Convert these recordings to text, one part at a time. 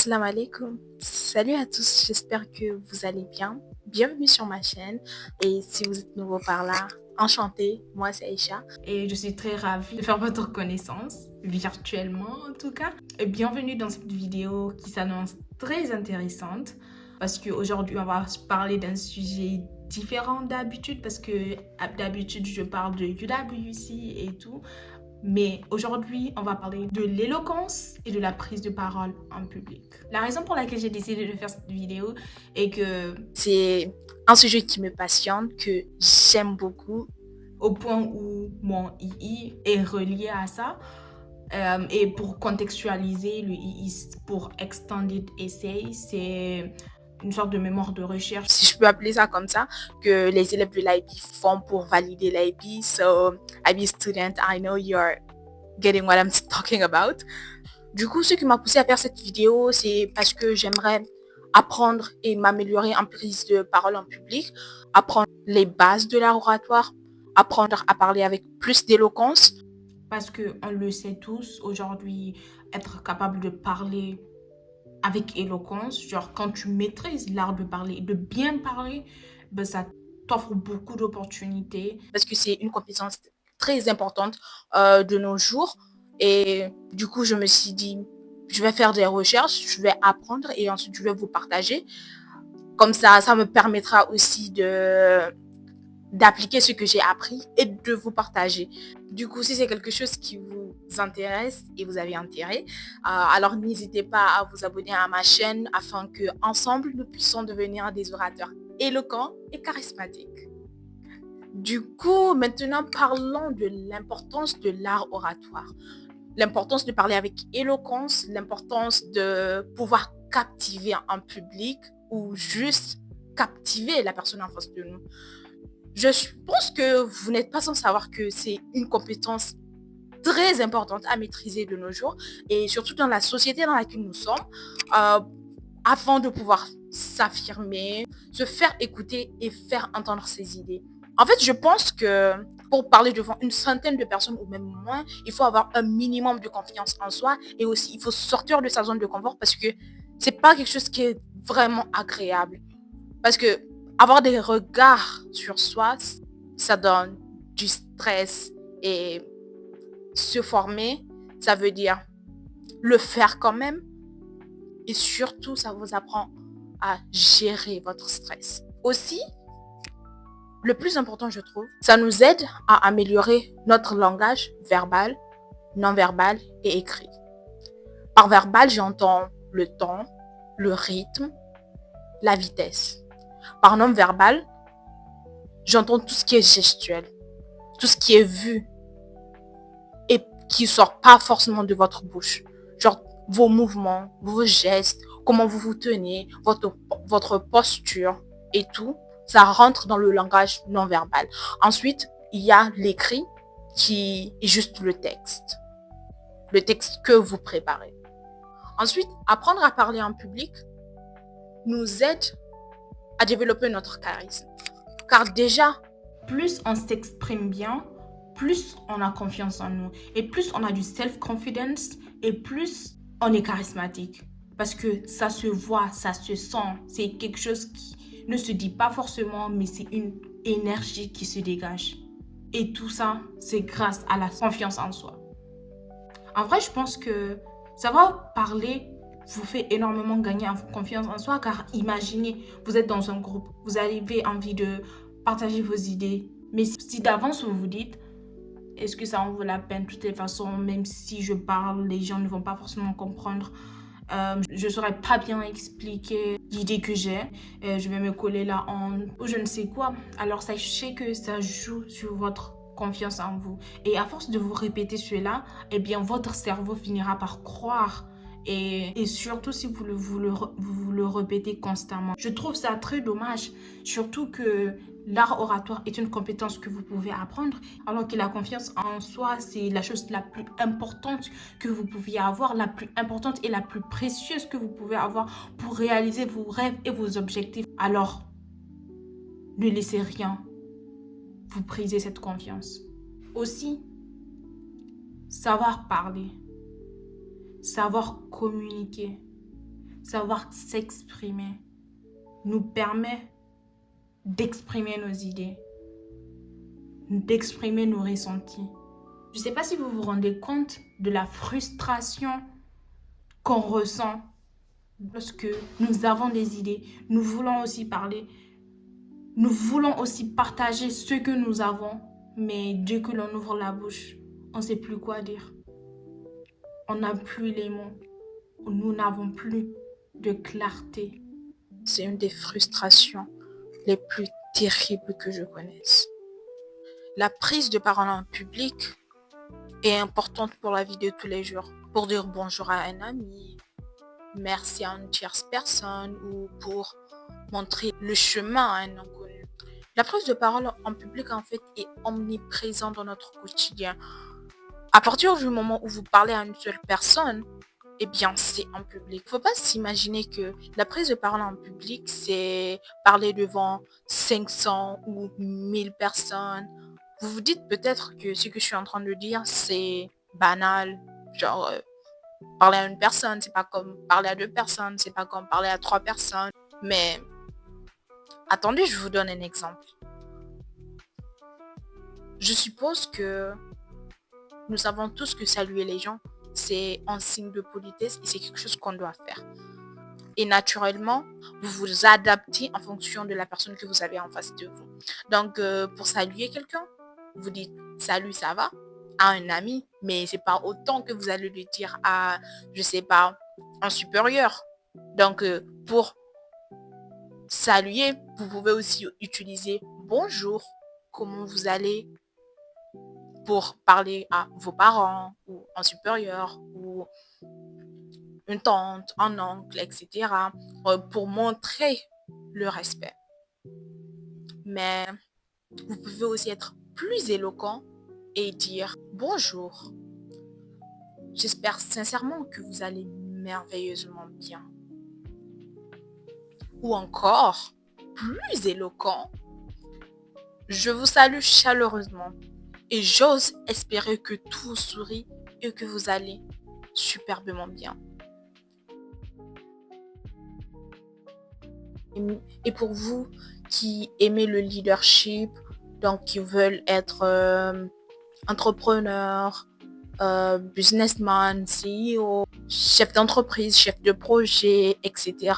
Assalamu alaikum. Salut à tous, j'espère que vous allez bien. Bienvenue sur ma chaîne. Et si vous êtes nouveau par là, enchantée, moi c'est Aïcha. Et je suis très ravie de faire votre connaissance, virtuellement en tout cas. Et bienvenue dans cette vidéo qui s'annonce très intéressante parce qu'aujourd'hui on va parler d'un sujet différent d'habitude parce que d'habitude je parle de UWC et tout. Mais aujourd'hui, on va parler de l'éloquence et de la prise de parole en public. La raison pour laquelle j'ai décidé de faire cette vidéo est que c'est un sujet qui me passionne, que j'aime beaucoup. Au point où mon II est relié à ça. Et pour contextualiser, le II pour Extended Essay, c'est une sorte de mémoire de recherche. Si je peux appeler ça comme ça, que les élèves de l'IB font pour valider l'IB. So, IB student, I know you're getting what I'm talking about. Du coup, ce qui m'a poussé à faire cette vidéo, c'est parce que j'aimerais apprendre et m'améliorer en prise de parole en public, apprendre les bases de l'art oratoire, apprendre à parler avec plus d'éloquence. Parce qu'on le sait tous, aujourd'hui, être capable de parler avec éloquence, genre quand tu maîtrises l'art de parler, de bien parler, ben ça t'offre beaucoup d'opportunités. Parce que c'est une compétence très importante de nos jours. Et du coup, je me suis dit, je vais faire des recherches, je vais apprendre et ensuite je vais vous partager. Comme ça me permettra aussi d'appliquer ce que j'ai appris et de vous partager. Du coup, si c'est quelque chose qui vous intéresse et vous avez intérêt, alors n'hésitez pas à vous abonner à ma chaîne afin que ensemble nous puissions devenir des orateurs éloquents et charismatiques. Du coup, maintenant parlons de l'importance de l'art oratoire. L'importance de parler avec éloquence, l'importance de pouvoir captiver un public ou juste captiver la personne en face de nous. Je pense que vous n'êtes pas sans savoir que c'est une compétence très importante à maîtriser de nos jours et surtout dans la société dans laquelle nous sommes, afin de pouvoir s'affirmer, se faire écouter et faire entendre ses idées. En fait, je pense que pour parler devant une centaine de personnes ou même moins, il faut avoir un minimum de confiance en soi et aussi il faut sortir de sa zone de confort parce que c'est pas quelque chose qui est vraiment agréable. Parce que avoir des regards sur soi, ça donne du stress et se former, ça veut dire le faire quand même et surtout ça vous apprend à gérer votre stress. Aussi, le plus important, je trouve, ça nous aide à améliorer notre langage verbal, non-verbal et écrit. Par verbal, j'entends le ton, le rythme, la vitesse. Par non-verbal, j'entends tout ce qui est gestuel, tout ce qui est vu et qui ne sort pas forcément de votre bouche. Genre vos mouvements, vos gestes, comment vous vous tenez, votre posture et tout. Ça rentre dans le langage non verbal. Ensuite, il y a l'écrit qui est juste le texte que vous préparez. Ensuite, apprendre à parler en public nous aide à développer notre charisme. Car déjà, plus on s'exprime bien, plus on a confiance en nous et plus on a du self-confidence et plus on est charismatique. Parce que ça se voit, ça se sent, c'est quelque chose qui ne se dit pas forcément, mais c'est une énergie qui se dégage. Et tout ça, c'est grâce à la confiance en soi. En vrai, je pense que savoir parler vous fait énormément gagner en confiance en soi, car imaginez, vous êtes dans un groupe, vous avez envie de partager vos idées, mais si d'avance vous vous dites, est-ce que ça en vaut la peine de toutes les façons, même si je parle, les gens ne vont pas forcément comprendre, je ne saurais pas bien expliquer l'idée que j'ai, je vais me coller la honte ou je ne sais quoi. Alors sachez que ça joue sur votre confiance en vous. Et à force de vous répéter cela, eh bien votre cerveau finira par croire. Et surtout si vous le répétez constamment. Je trouve ça très dommage, surtout que l'art oratoire est une compétence que vous pouvez apprendre, alors que la confiance en soi, c'est la chose la plus importante que vous pouviez avoir, la plus importante et la plus précieuse que vous pouvez avoir pour réaliser vos rêves et vos objectifs. Alors, ne laissez rien vous briser cette confiance. Aussi, savoir parler, savoir communiquer, Savoir s'exprimer nous permet d'exprimer nos idées, d'exprimer nos ressentis. Je ne sais pas si vous vous rendez compte de la frustration qu'on ressent lorsque nous avons des idées. Nous voulons aussi parler, nous voulons aussi partager ce que nous avons, mais dès que l'on ouvre la bouche, on ne sait plus quoi dire. On n'a plus les mots. Nous n'avons plus de clarté. C'est une des frustrations les plus terribles que je connaisse. La prise de parole en public est importante pour la vie de tous les jours. Pour dire bonjour à un ami, merci à une tierce personne ou pour montrer le chemin à un inconnu. La prise de parole en public, en fait, est omniprésente dans notre quotidien. À partir du moment où vous parlez à une seule personne, eh bien, c'est en public. Il ne faut pas s'imaginer que la prise de parole en public, c'est parler devant 500 ou 1000 personnes. Vous vous dites peut-être que ce que je suis en train de dire, c'est banal. Genre, parler à une personne, c'est pas comme parler à 2 personnes, c'est pas comme parler à 3 personnes. Mais attendez, je vous donne un exemple. Je suppose que nous savons tous que saluer les gens, c'est un signe de politesse et c'est quelque chose qu'on doit faire. Et naturellement, vous vous adaptez en fonction de la personne que vous avez en face de vous. Donc, pour saluer quelqu'un, vous dites salut, ça va à un ami, mais c'est pas autant que vous allez le dire à, je sais pas, un supérieur. Donc, pour saluer, vous pouvez aussi utiliser bonjour, comment vous allez, pour parler à vos parents ou un supérieur ou une tante, un oncle, etc. Pour montrer le respect. Mais vous pouvez aussi être plus éloquent et dire bonjour. J'espère sincèrement que vous allez merveilleusement bien. Ou encore, plus éloquent, je vous salue chaleureusement et j'ose espérer que tout vous sourit et que vous allez superbement bien. Et pour vous qui aimez le leadership, donc qui veulent être entrepreneur, businessman, CEO, chef d'entreprise, chef de projet, etc.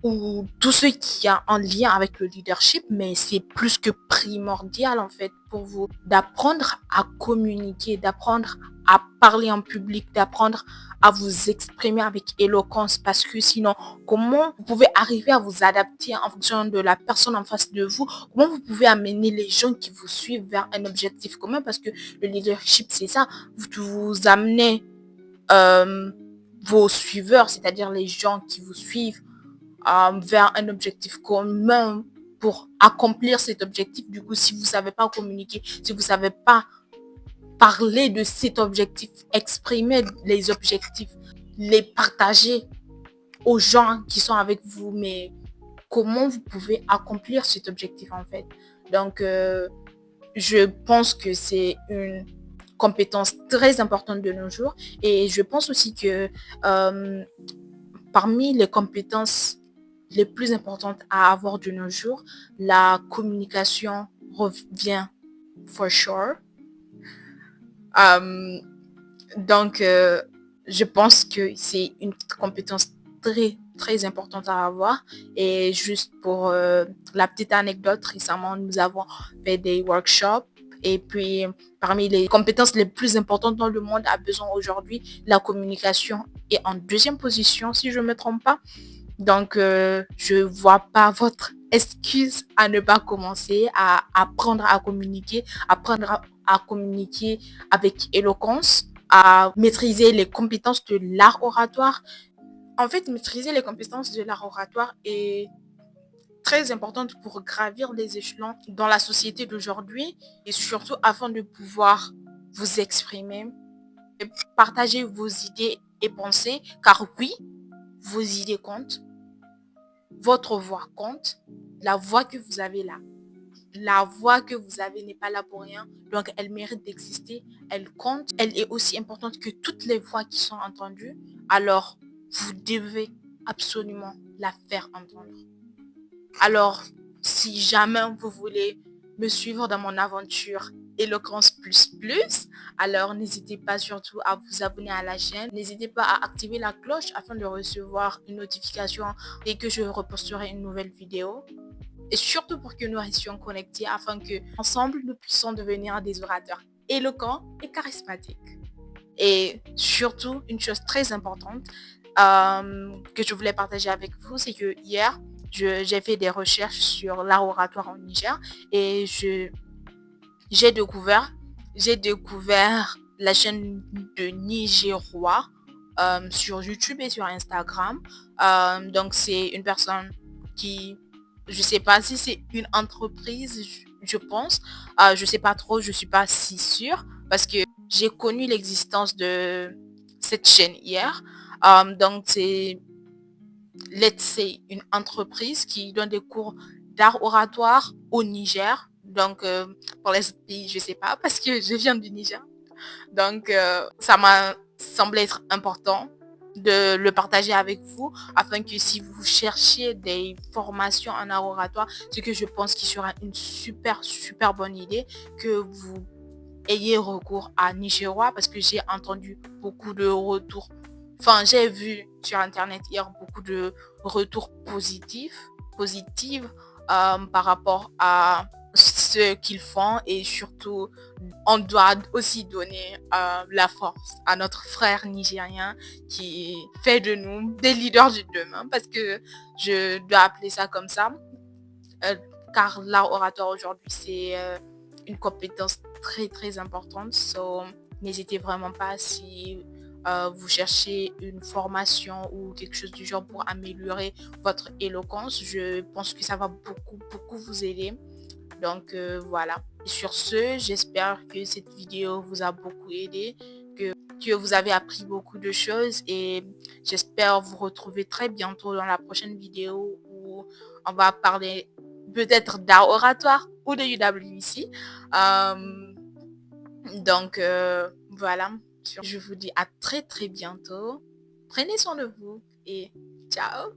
Ou tout ce qui a un lien avec le leadership, mais c'est plus que primordial en fait pour vous d'apprendre à communiquer, d'apprendre à parler en public, d'apprendre à vous exprimer avec éloquence parce que sinon, comment vous pouvez arriver à vous adapter en fonction de la personne en face de vous? Comment vous pouvez amener les gens qui vous suivent vers un objectif commun? Parce que le leadership, c'est ça, vous amenez vos suiveurs, c'est-à-dire les gens qui vous suivent vers un objectif commun pour accomplir cet objectif. Du coup, si vous ne savez pas communiquer, si vous ne savez pas parler de cet objectif, exprimer les objectifs, les partager aux gens qui sont avec vous, mais comment vous pouvez accomplir cet objectif en fait? Donc, je pense que c'est une compétence très importante de nos jours et je pense aussi que parmi les compétences les plus importantes à avoir de nos jours, la communication revient for sure. Donc, je pense que c'est une compétence très, très importante à avoir. Et juste pour la petite anecdote, récemment, nous avons fait des workshops. Et puis, parmi les compétences les plus importantes dont le monde a besoin aujourd'hui, la communication est en deuxième position, si je ne me trompe pas. Donc, je vois pas votre excuse à ne pas commencer à apprendre à communiquer, apprendre à communiquer avec éloquence, à maîtriser les compétences de l'art oratoire. En fait, maîtriser les compétences de l'art oratoire est très importante pour gravir les échelons dans la société d'aujourd'hui et surtout afin de pouvoir vous exprimer, et partager vos idées et pensées, car oui, vos idées comptent. Votre voix compte. La voix que vous avez là, la voix que vous avez n'est pas là pour rien. Donc, elle mérite d'exister. Elle compte. Elle est aussi importante que toutes les voix qui sont entendues. Alors, vous devez absolument la faire entendre. Alors, si jamais vous voulez me suivre dans mon aventure Éloquence Plus Plus, alors n'hésitez pas surtout à vous abonner à la chaîne. N'hésitez pas à activer la cloche afin de recevoir une notification dès que je reposterai une nouvelle vidéo. Et surtout pour que nous restions connectés afin que, ensemble, nous puissions devenir des orateurs éloquents et charismatiques. Et surtout, une chose très importante que je voulais partager avec vous, c'est que hier, j'ai fait des recherches sur l'art oratoire au Niger et j'ai découvert, j'ai découvert la chaîne de Nigerois sur YouTube et sur Instagram. Donc, c'est une personne qui, je sais pas si c'est une entreprise, je pense. Je sais pas trop, je suis pas si sûre parce que j'ai connu l'existence de cette chaîne hier. Donc, c'est Let's Say, une entreprise qui donne des cours d'art oratoire au Niger. Donc, pour les autres pays, je sais pas, parce que je viens du Niger. Donc, ça m'a semblé être important de le partager avec vous, afin que si vous cherchiez des formations en art oratoire, ce que je pense qui sera une super, super bonne idée, que vous ayez recours à Nigerois, parce que j'ai entendu beaucoup de retours. Enfin, j'ai vu sur Internet hier beaucoup de retours positifs par rapport à ce qu'ils font, et surtout, on doit aussi donner la force à notre frère nigérien qui fait de nous des leaders du demain, parce que je dois appeler ça comme ça, euh, car l'art oratoire aujourd'hui, c'est une compétence très, très importante. So, n'hésitez vraiment pas si vous cherchez une formation ou quelque chose du genre pour améliorer votre éloquence. Je pense que ça va beaucoup, beaucoup vous aider. Donc, voilà. Et sur ce, j'espère que cette vidéo vous a beaucoup aidé, que vous avez appris beaucoup de choses, et j'espère vous retrouver très bientôt dans la prochaine vidéo où on va parler peut-être d'art oratoire ou de UWC. Donc, voilà. Je vous dis à très très bientôt. Prenez soin de vous et ciao!